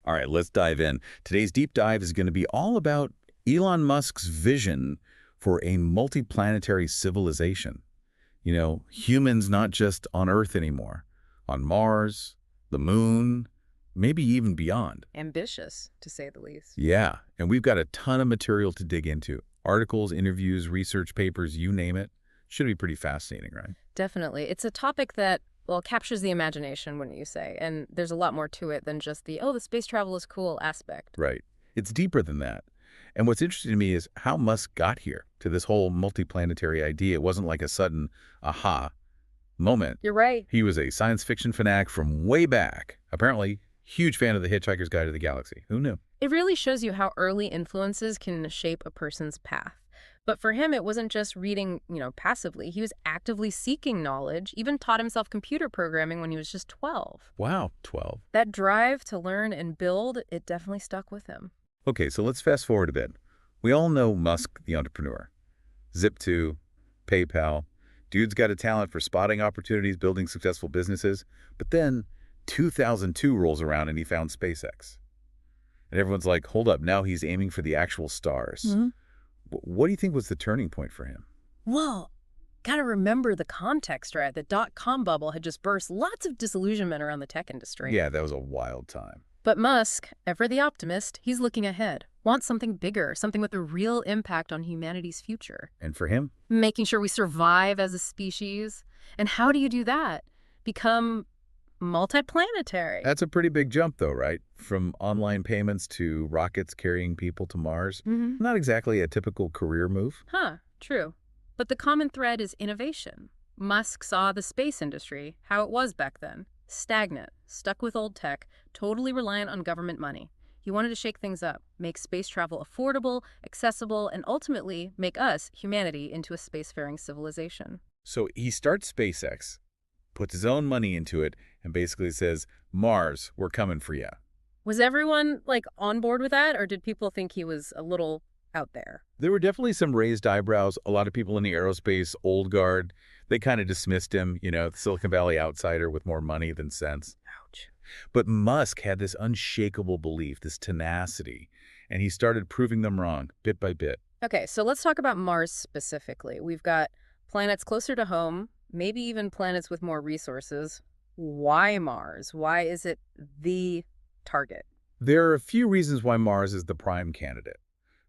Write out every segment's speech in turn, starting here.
All right, let's dive in. Today's deep dive is going to be all about Elon Musk's vision for a multiplanetary civilization. Humans not just on Earth anymore, on Mars, the moon, maybe even beyond. Ambitious, to say the least. Yeah, and we've got a ton of material to dig into. Articles, interviews, research papers, you name it. Should be pretty fascinating, right? Definitely. It's a topic that, well, captures the imagination, wouldn't you say? And there's a lot more to it than just the space travel is cool aspect. Right. It's deeper than that. And what's interesting to me is how Musk got here to this whole multiplanetary idea. It wasn't like a sudden aha moment. You're right. He was a science fiction fanatic from way back. Apparently, huge fan of The Hitchhiker's Guide to the Galaxy. Who knew? It really shows you how early influences can shape a person's path. But for him, it wasn't just reading, passively. He was actively seeking knowledge, even taught himself computer programming when he was just 12. Wow, 12. That drive to learn and build, it definitely stuck with him. Okay, so let's fast forward a bit. We all know Musk, the entrepreneur. Zip2, PayPal. Dude's got a talent for spotting opportunities, building successful businesses. But then 2002 rolls around and he found SpaceX. And everyone's like, hold up, now he's aiming for the actual stars. Mm-hmm. What do you think was the turning point for him? Well, gotta remember the context, right? The dot-com bubble had just burst. Lots of disillusionment around the tech industry. Yeah, that was a wild time. But Musk, ever the optimist, he's looking ahead. Wants something bigger, something with a real impact on humanity's future. And for him? Making sure we survive as a species. And how do you do that? Become multiplanetary. That's a pretty big jump, though, right? From online payments to rockets carrying people to Mars. Mm-hmm. Not exactly a typical career move. True. But the common thread is innovation. Musk saw the space industry, how it was back then. Stagnant, stuck with old tech, totally reliant on government money. He wanted to shake things up, make space travel affordable, accessible, and ultimately make us, humanity, into a spacefaring civilization. So he starts SpaceX, puts his own money into it, and basically says, Mars, we're coming for you. Was everyone, on board with that, or did people think he was a little out there? There were definitely some raised eyebrows. A lot of people in the aerospace old guard, they kind of dismissed him, the Silicon Valley outsider with more money than sense. Ouch. But Musk had this unshakable belief, this tenacity, and he started proving them wrong bit by bit. Okay, so let's talk about Mars specifically. We've got planets closer to home, maybe even planets with more resources. Why Mars? Why is it the target? There are a few reasons why Mars is the prime candidate.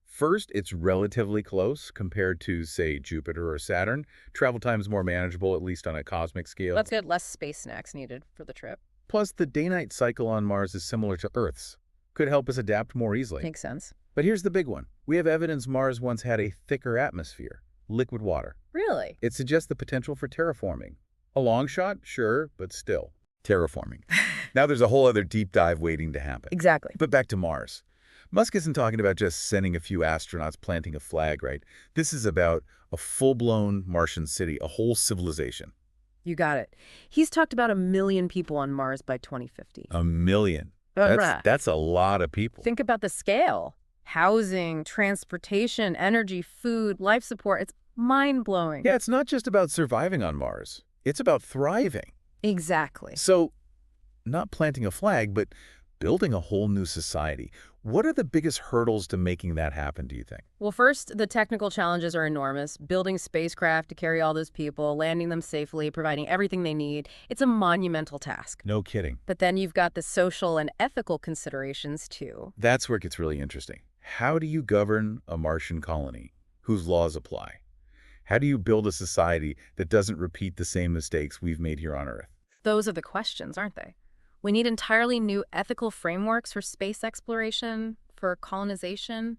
First, it's relatively close compared to, say, Jupiter or Saturn. Travel time is more manageable, at least on a cosmic scale. That's good. Less space snacks needed for the trip. Plus, the day-night cycle on Mars is similar to Earth's. Could help us adapt more easily. Makes sense. But here's the big one. We have evidence Mars once had a thicker atmosphere, liquid water. Really? It suggests the potential for terraforming. A long shot, sure, but still. Terraforming. Now there's a whole other deep dive waiting to happen. Exactly. But back to Mars. Musk isn't talking about just sending a few astronauts planting a flag, right? This is about a full-blown Martian city, a whole civilization. You got it. He's talked about 1 million people on Mars by 2050. 1 million. That's a lot of people. Think about the scale. Housing, transportation, energy, food, life support. It's mind-blowing. Yeah, it's not just about surviving on Mars. It's about thriving. Exactly. So, not planting a flag, but building a whole new society. What are the biggest hurdles to making that happen, do you think? Well, first, the technical challenges are enormous. Building spacecraft to carry all those people, landing them safely, providing everything they need. It's a monumental task. No kidding. But then you've got the social and ethical considerations, too. That's where it gets really interesting. How do you govern a Martian colony? Whose laws apply? How do you build a society that doesn't repeat the same mistakes we've made here on Earth? Those are the questions, aren't they? We need entirely new ethical frameworks for space exploration, for colonization,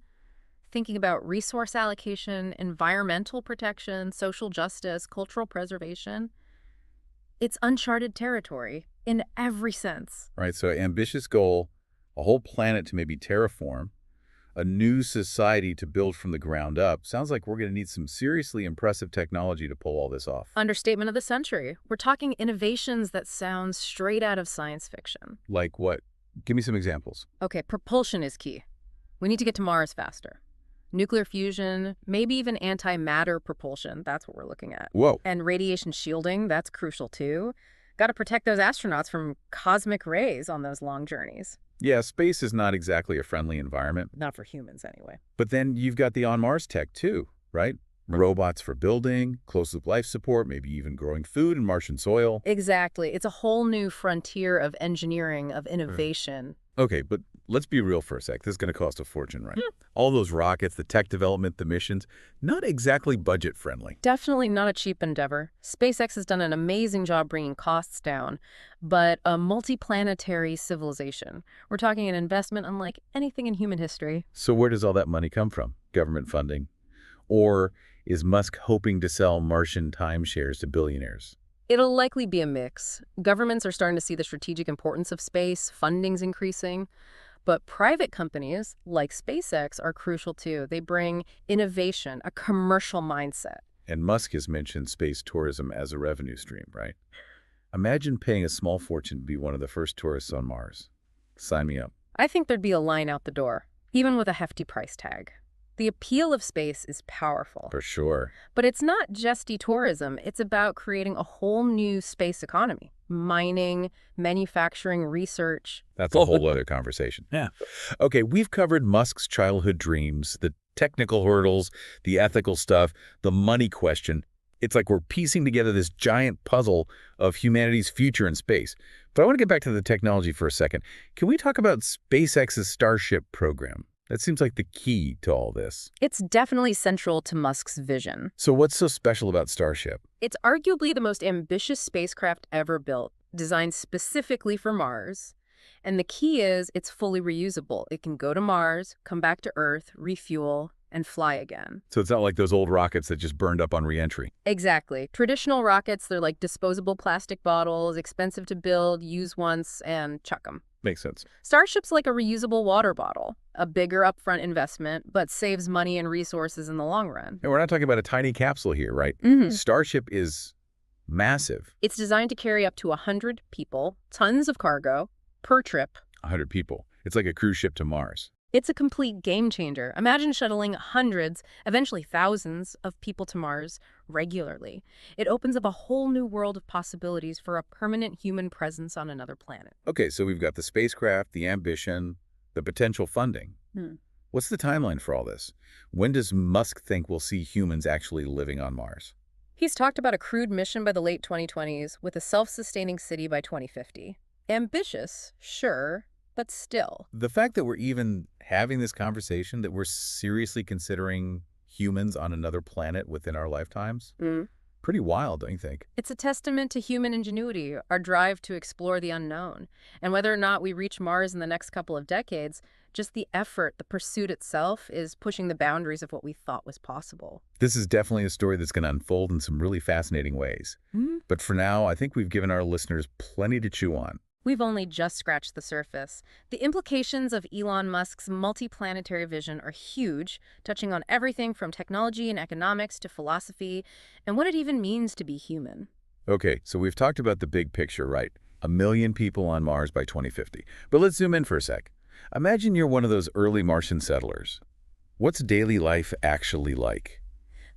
thinking about resource allocation, environmental protection, social justice, cultural preservation. It's uncharted territory in every sense. Right, so ambitious goal, a whole planet to maybe terraform, a new society to build from the ground up. Sounds like we're going to need some seriously impressive technology to pull all this off. Understatement of the century. We're talking innovations that sound straight out of science fiction. Like what? Give me some examples. Okay, propulsion is key. We need to get to Mars faster. Nuclear fusion, maybe even antimatter propulsion. That's what we're looking at. Whoa. And radiation shielding, that's crucial too. Got to protect those astronauts from cosmic rays on those long journeys. Yeah, space is not exactly a friendly environment. Not for humans, anyway. But then you've got the on-Mars tech, too, right? Robots for building, closed-loop life support, maybe even growing food in Martian soil. Exactly. It's a whole new frontier of engineering, of innovation. Okay, but let's be real for a sec. This is going to cost a fortune, right? All those rockets, the tech development, the missions, not exactly budget-friendly. Definitely not a cheap endeavor. SpaceX has done an amazing job bringing costs down, but a multiplanetary civilization. We're talking an investment unlike anything in human history. So where does all that money come from? Government funding? Or is Musk hoping to sell Martian timeshares to billionaires? It'll likely be a mix. Governments are starting to see the strategic importance of space, funding's increasing, but private companies like SpaceX are crucial too. They bring innovation, a commercial mindset. And Musk has mentioned space tourism as a revenue stream, right? Imagine paying a small fortune to be one of the first tourists on Mars. Sign me up. I think there'd be a line out the door, even with a hefty price tag. The appeal of space is powerful. For sure. But it's not just tourism. It's about creating a whole new space economy. Mining, manufacturing, research. That's a whole other conversation. Yeah. Okay, we've covered Musk's childhood dreams, the technical hurdles, the ethical stuff, the money question. It's like we're piecing together this giant puzzle of humanity's future in space. But I want to get back to the technology for a second. Can we talk about SpaceX's Starship program? That seems like the key to all this. It's definitely central to Musk's vision. So what's so special about Starship? It's arguably the most ambitious spacecraft ever built, designed specifically for Mars. And the key is it's fully reusable. It can go to Mars, come back to Earth, refuel, and fly again. So it's not like those old rockets that just burned up on re-entry. Exactly. Traditional rockets, they're like disposable plastic bottles, expensive to build, use once, and chuck them. Makes sense. Starship's like a reusable water bottle, a bigger upfront investment, but saves money and resources in the long run. And we're not talking about a tiny capsule here, right? Starship is massive. It's designed to carry up to 100 people, tons of cargo, per trip. 100 people. It's like a cruise ship to Mars. It's a complete game changer. Imagine shuttling hundreds, eventually thousands, of people to Mars regularly. It opens up a whole new world of possibilities for a permanent human presence on another planet. Okay, so we've got the spacecraft, the ambition, the potential funding. What's the timeline for all this? When does Musk think we'll see humans actually living on Mars? He's talked about a crewed mission by the late 2020s with a self-sustaining city by 2050. Ambitious, sure, but still. The fact that we're even having this conversation, that we're seriously considering humans on another planet within our lifetimes, pretty wild, don't you think? It's a testament to human ingenuity, our drive to explore the unknown. And whether or not we reach Mars in the next couple of decades, just the effort, the pursuit itself is pushing the boundaries of what we thought was possible. This is definitely a story that's going to unfold in some really fascinating ways. But for now, I think we've given our listeners plenty to chew on. We've only just scratched the surface. The implications of Elon Musk's multiplanetary vision are huge, touching on everything from technology and economics to philosophy, and what it even means to be human. Okay, so we've talked about the big picture, right? 1 million people on Mars by 2050. But let's zoom in for a sec. Imagine you're one of those early Martian settlers. What's daily life actually like?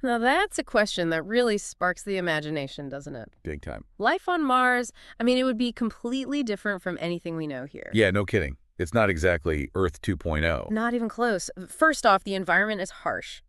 Now that's a question that really sparks the imagination, doesn't it? Big time. Life on Mars, it would be completely different from anything we know here. Yeah, no kidding. It's not exactly Earth 2.0. Not even close. First off, the environment is harsh.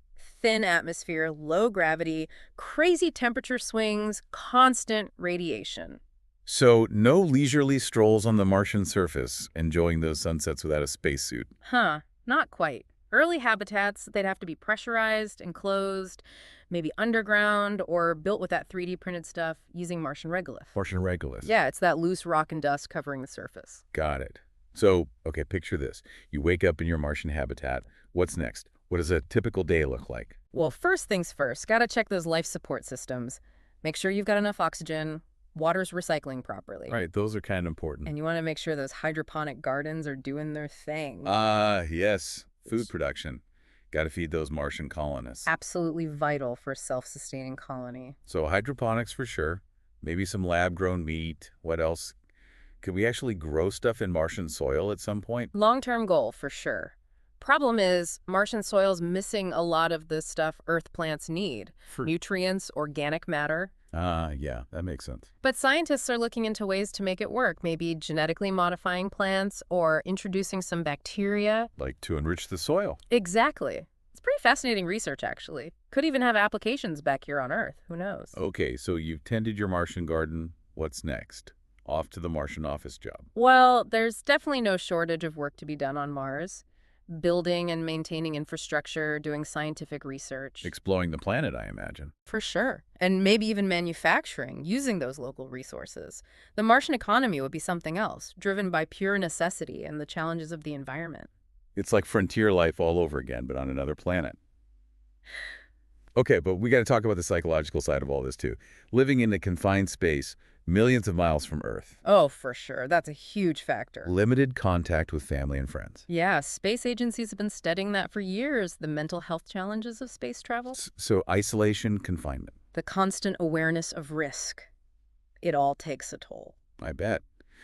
Thin atmosphere, low gravity, crazy temperature swings, constant radiation. So no leisurely strolls on the Martian surface, enjoying those sunsets without a spacesuit. Not quite. Early habitats, they'd have to be pressurized, enclosed, maybe underground, or built with that 3D printed stuff using Martian regolith. Martian regolith. Yeah, it's that loose rock and dust covering the surface. Got it. So, okay, picture this. You wake up in your Martian habitat. What's next? What does a typical day look like? Well, first things first, gotta check those life support systems. Make sure you've got enough oxygen, water's recycling properly. Right, those are kind of important. And you want to make sure those hydroponic gardens are doing their thing. Yes. Food production. Got to feed those Martian colonists. Absolutely vital for a self-sustaining colony. So hydroponics for sure. Maybe some lab-grown meat. What else? Could we actually grow stuff in Martian soil at some point? Long-term goal for sure. Problem is, Martian soil's missing a lot of the stuff Earth plants need. Nutrients, organic matter. Yeah, that makes sense. But scientists are looking into ways to make it work, maybe genetically modifying plants or introducing some bacteria. Like to enrich the soil. Exactly. It's pretty fascinating research, actually. Could even have applications back here on Earth. Who knows? Okay, so you've tended your Martian garden. What's next? Off to the Martian office job. Well, there's definitely no shortage of work to be done on Mars. Building and maintaining infrastructure, doing scientific research. Exploring the planet, I imagine. For sure. And maybe even manufacturing, using those local resources. The Martian economy would be something else, driven by pure necessity and the challenges of the environment. It's like frontier life all over again, but on another planet. Okay, but we got to talk about the psychological side of all this, too. Living in a confined space, millions of miles from Earth. Oh, for sure. That's a huge factor. Limited contact with family and friends. Yeah, space agencies have been studying that for years, the mental health challenges of space travel. So isolation, confinement. The constant awareness of risk. It all takes a toll. I bet.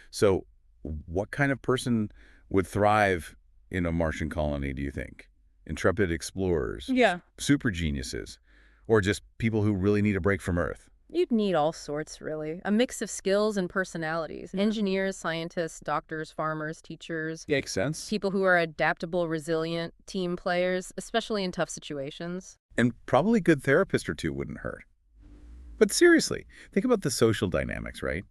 So what kind of person would thrive in a Martian colony, do you think? Intrepid explorers? Yeah. Super geniuses? Or just people who really need a break from Earth? You'd need all sorts, really. A mix of skills and personalities. Engineers, scientists, doctors, farmers, teachers. Makes sense. People who are adaptable, resilient, team players, especially in tough situations. And probably a good therapist or two wouldn't hurt. But seriously, think about the social dynamics, right?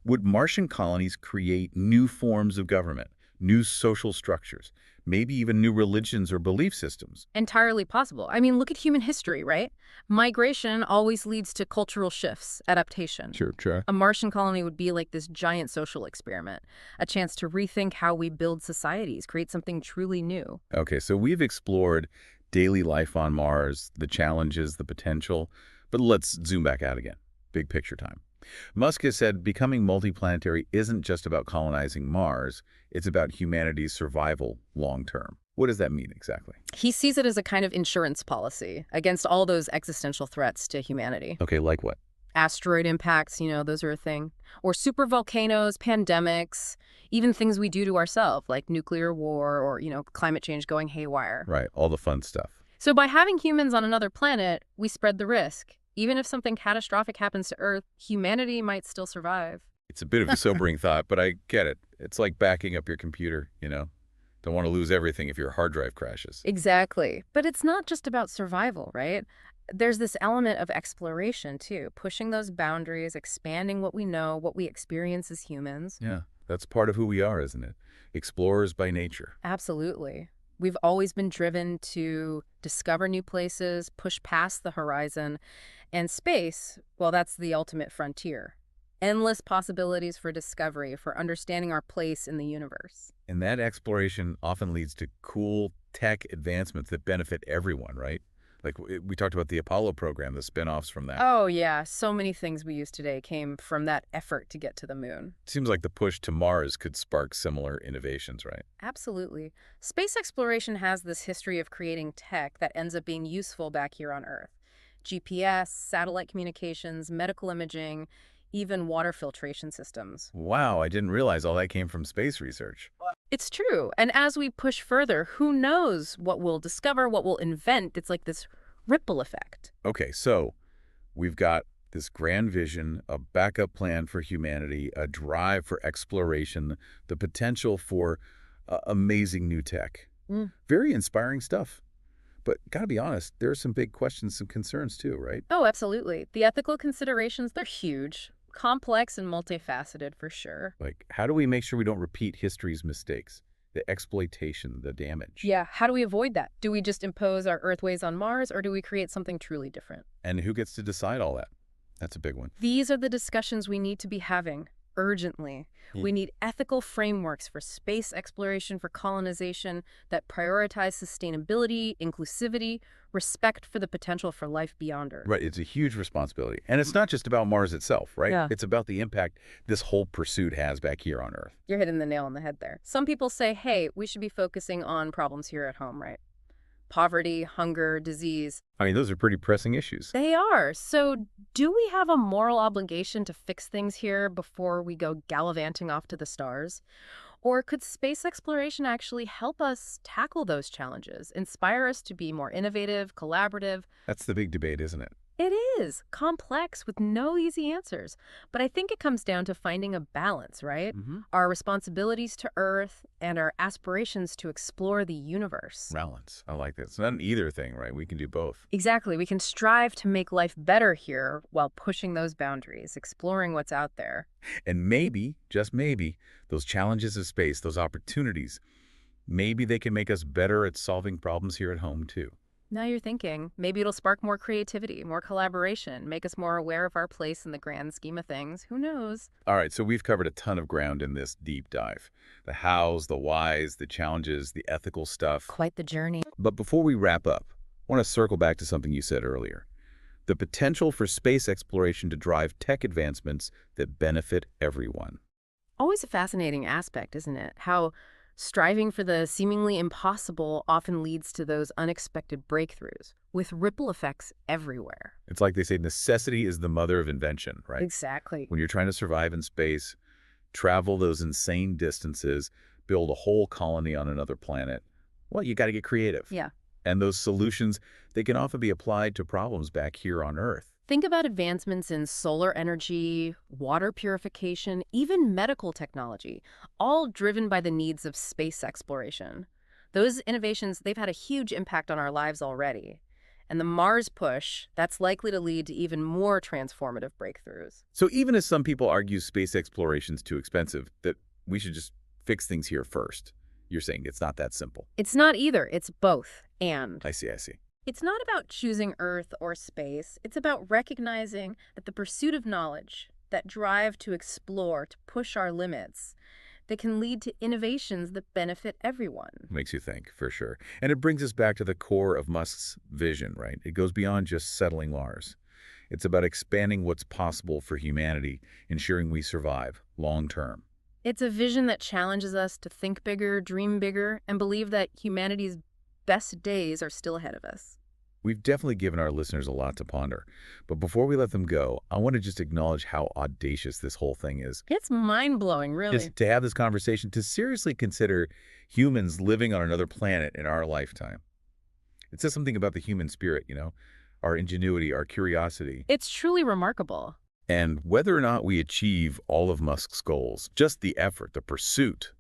Would Martian colonies create new forms of government, new social structures, maybe even new religions or belief systems? Entirely possible. I mean, look at human history, right? Migration always leads to cultural shifts, adaptation. Sure. A Martian colony would be like this giant social experiment, a chance to rethink how we build societies, create something truly new. Okay, so we've explored daily life on Mars, the challenges, the potential, but let's zoom back out again. Big picture time. Musk has said becoming multiplanetary isn't just about colonizing Mars, it's about humanity's survival long term. What does that mean exactly? He sees it as a kind of insurance policy against all those existential threats to humanity. Okay, like what? Asteroid impacts, those are a thing. Or supervolcanoes, pandemics, even things we do to ourselves, like nuclear war or, climate change going haywire. Right, all the fun stuff. So by having humans on another planet, we spread the risk. Even if something catastrophic happens to Earth, humanity might still survive. It's a bit of a sobering thought, but I get it. It's like backing up your computer, Don't want to lose everything if your hard drive crashes. Exactly. But it's not just about survival, right? There's this element of exploration, too, pushing those boundaries, expanding what we know, what we experience as humans. Yeah, that's part of who we are, isn't it? Explorers by nature. Absolutely. We've always been driven to discover new places, push past the horizon. And space, well, that's the ultimate frontier. Endless possibilities for discovery, for understanding our place in the universe. And that exploration often leads to cool tech advancements that benefit everyone, right? Like we talked about the Apollo program, the spin-offs from that. Oh, yeah. So many things we use today came from that effort to get to the moon. Seems like the push to Mars could spark similar innovations, right? Absolutely. Space exploration has this history of creating tech that ends up being useful back here on Earth. GPS, satellite communications, medical imaging, even water filtration systems. Wow, I didn't realize all that came from space research. It's true. And as we push further, who knows what we'll discover, what we'll invent. It's like this ripple effect. Okay, so we've got this grand vision, a backup plan for humanity, a drive for exploration, the potential for amazing new tech. Very inspiring stuff. But gotta be honest, there are some big questions, some concerns too, right? Oh, absolutely. The ethical considerations, they're huge. Complex and multifaceted for sure. Like, how do we make sure we don't repeat history's mistakes? The exploitation, the damage. Yeah, how do we avoid that? Do we just impose our Earthways on Mars, or do we create something truly different? And who gets to decide all that? That's a big one. These are the discussions we need to be having urgently. We need ethical frameworks for space exploration, for colonization that prioritize sustainability, inclusivity, respect for the potential for life beyond Earth. Right, it's a huge responsibility. And it's not just about Mars itself, right? Yeah. It's about the impact this whole pursuit has back here on Earth. You're hitting the nail on the head there. Some people say, hey, we should be focusing on problems here at home, right? Poverty, hunger, disease. I mean, those are pretty pressing issues. They are. So do we have a moral obligation to fix things here before we go gallivanting off to the stars? Or could space exploration actually help us tackle those challenges, inspire us to be more innovative, collaborative? That's the big debate, isn't it? It is complex with no easy answers. But I think it comes down to finding a balance, right? Our responsibilities to Earth and our aspirations to explore the universe. Balance. I like that. It's not an either thing, right? We can do both. Exactly. We can strive to make life better here while pushing those boundaries, exploring what's out there. And maybe, just maybe, those challenges of space, those opportunities, maybe they can make us better at solving problems here at home, too. Now you're thinking, maybe it'll spark more creativity, more collaboration, make us more aware of our place in the grand scheme of things. Who knows? All right, so we've covered a ton of ground in this deep dive. The hows, the whys, the challenges, the ethical stuff. Quite the journey. But before we wrap up, I want to circle back to something you said earlier. The potential for space exploration to drive tech advancements that benefit everyone. Always a fascinating aspect, isn't it? How striving for the seemingly impossible often leads to those unexpected breakthroughs, with ripple effects everywhere. It's like they say necessity is the mother of invention, right? Exactly. When you're trying to survive in space, travel those insane distances, build a whole colony on another planet, well, you got to get creative. Yeah. And those solutions, they can often be applied to problems back here on Earth. Think about advancements in solar energy, water purification, even medical technology, all driven by the needs of space exploration. Those innovations, they've had a huge impact on our lives already. And the Mars push, that's likely to lead to even more transformative breakthroughs. So even as some people argue space exploration's too expensive, that we should just fix things here first, you're saying it's not that simple. It's not either, it's both, and. I see, I see. It's not about choosing Earth or space. It's about recognizing that the pursuit of knowledge, that drive to explore, to push our limits, that can lead to innovations that benefit everyone. Makes you think, for sure. And it brings us back to the core of Musk's vision, right? It goes beyond just settling Mars. It's about expanding what's possible for humanity, ensuring we survive long term. It's a vision that challenges us to think bigger, dream bigger, and believe that humanity's best days are still ahead of us. We've definitely given our listeners a lot to ponder. But before we let them go, I want to just acknowledge how audacious this whole thing is. It's mind-blowing, really. Just to have this conversation, to seriously consider humans living on another planet in our lifetime. It says something about the human spirit, our ingenuity, our curiosity. It's truly remarkable. And whether or not we achieve all of Musk's goals, just the effort, the pursuit,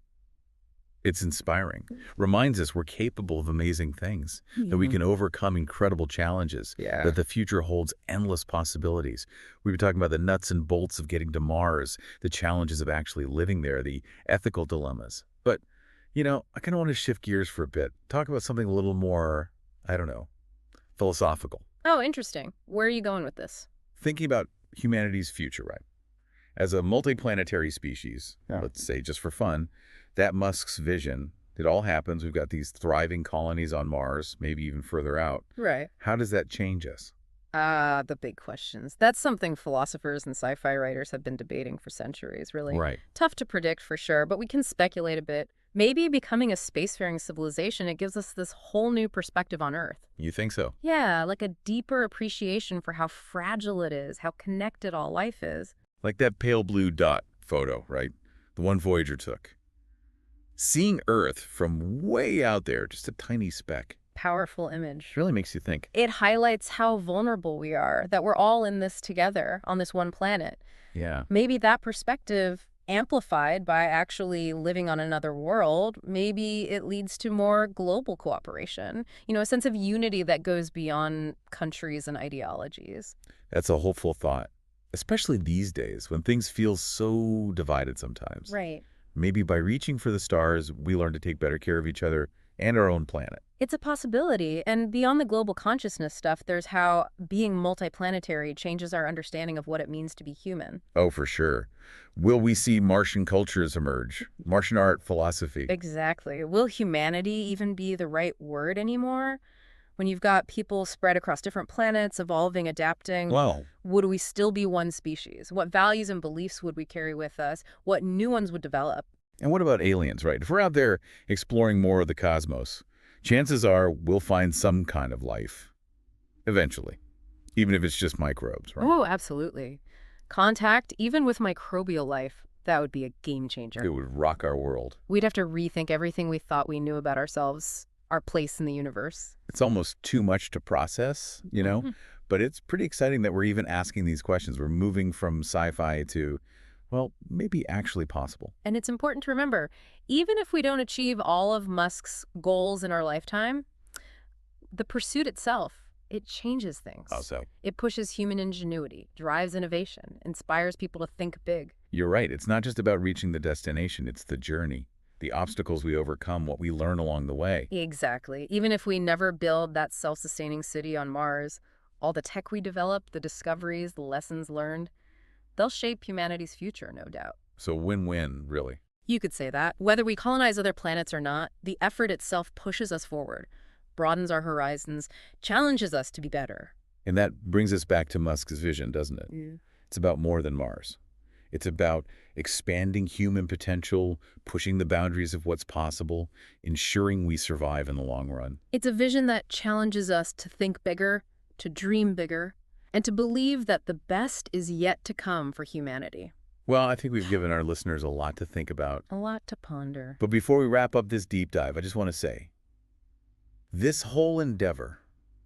it's inspiring. Reminds us we're capable of amazing things, that we can overcome incredible challenges, that the future holds endless possibilities. We've been talking about the nuts and bolts of getting to Mars, the challenges of actually living there, the ethical dilemmas. But, I kind of want to shift gears for a bit. Talk about something a little more, philosophical. Oh, interesting. Where are you going with this? Thinking about humanity's future, right? As a multiplanetary species, let's say just for fun, that Musk's vision, it all happens. We've got these thriving colonies on Mars, maybe even further out. Right. How does that change us? The big questions. That's something philosophers and sci-fi writers have been debating for centuries, really. Right. Tough to predict for sure, but we can speculate a bit. Maybe becoming a spacefaring civilization, it gives us this whole new perspective on Earth. You think so? Yeah, like a deeper appreciation for how fragile it is, how connected all life is. Like that pale blue dot photo, right? The one Voyager took. Seeing Earth from way out there, just a tiny speck. Powerful image. Really makes you think. It highlights how vulnerable we are, that we're all in this together on this one planet. Yeah. Maybe that perspective, amplified by actually living on another world, maybe it leads to more global cooperation. A sense of unity that goes beyond countries and ideologies. That's a hopeful thought, especially these days when things feel so divided sometimes. Right. Maybe by reaching for the stars, we learn to take better care of each other and our own planet. It's a possibility. And beyond the global consciousness stuff, there's how being multiplanetary changes our understanding of what it means to be human. Oh, for sure. Will we see Martian cultures emerge? Martian art, philosophy? Exactly. Will humanity even be the right word anymore? When you've got people spread across different planets, evolving, adapting, Well, would we still be one species? What values and beliefs would we carry with us? What new ones would develop? and what about aliens, right? If we're out there exploring more of the cosmos, chances are we'll find some kind of life. Eventually. Even if it's just microbes, right? Oh, absolutely. Contact, even with microbial life, that would be a game changer. It would rock our world. We'd have to rethink everything we thought we knew about ourselves, our place in the universe. It's almost too much to process, Mhm. But it's pretty exciting that we're even asking these questions. We're moving from sci-fi to, well, maybe actually possible. And it's important to remember, even if we don't achieve all of Musk's goals in our lifetime, the pursuit itself, it changes things. Also, It pushes human ingenuity, drives innovation, inspires people to think big. you're right. It's not just about reaching the destination. It's the journey, the obstacles we overcome, what we learn along the way. Exactly. Even if we never build that self-sustaining city on Mars, all the tech we develop, the discoveries, the lessons learned, they'll shape humanity's future, no doubt. So win-win, really. You could say that. Whether we colonize other planets or not, the effort itself pushes us forward, broadens our horizons, challenges us to be better. And that brings us back to Musk's vision, doesn't it? Yeah. It's about more than Mars. It's about expanding human potential, pushing the boundaries of what's possible, ensuring we survive in the long run. It's a vision that challenges us to think bigger, to dream bigger, and to believe that the best is yet to come for humanity. Well, I think we've given our listeners a lot to think about. A lot to ponder. But before we wrap up this deep dive, I just want to say, this whole endeavor,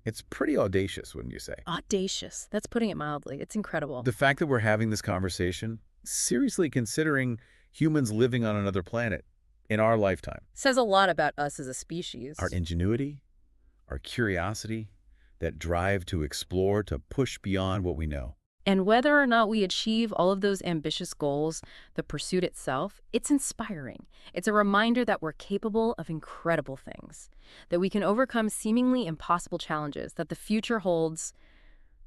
it's pretty audacious, wouldn't you say? Audacious. That's putting it mildly. It's incredible. The fact that we're having this conversation, seriously considering humans living on another planet in our lifetime. Says a lot about us as a species. Our ingenuity, our curiosity, that drive to explore, to push beyond what we know. And whether or not we achieve all of those ambitious goals, the pursuit itself, it's inspiring. It's a reminder that we're capable of incredible things, that we can overcome seemingly impossible challenges, that the future holds,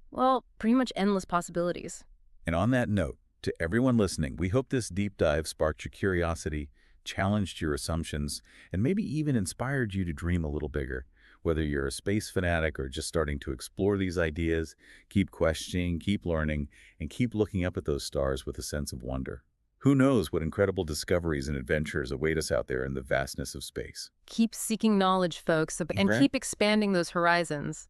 well, pretty much endless possibilities. And on that note, to everyone listening, we hope this deep dive sparked your curiosity, challenged your assumptions, and maybe even inspired you to dream a little bigger. Whether you're a space fanatic or just starting to explore these ideas, keep questioning, keep learning, and keep looking up at those stars with a sense of wonder. Who knows what incredible discoveries and adventures await us out there in the vastness of space. Keep seeking knowledge, folks, and Right. keep expanding those horizons.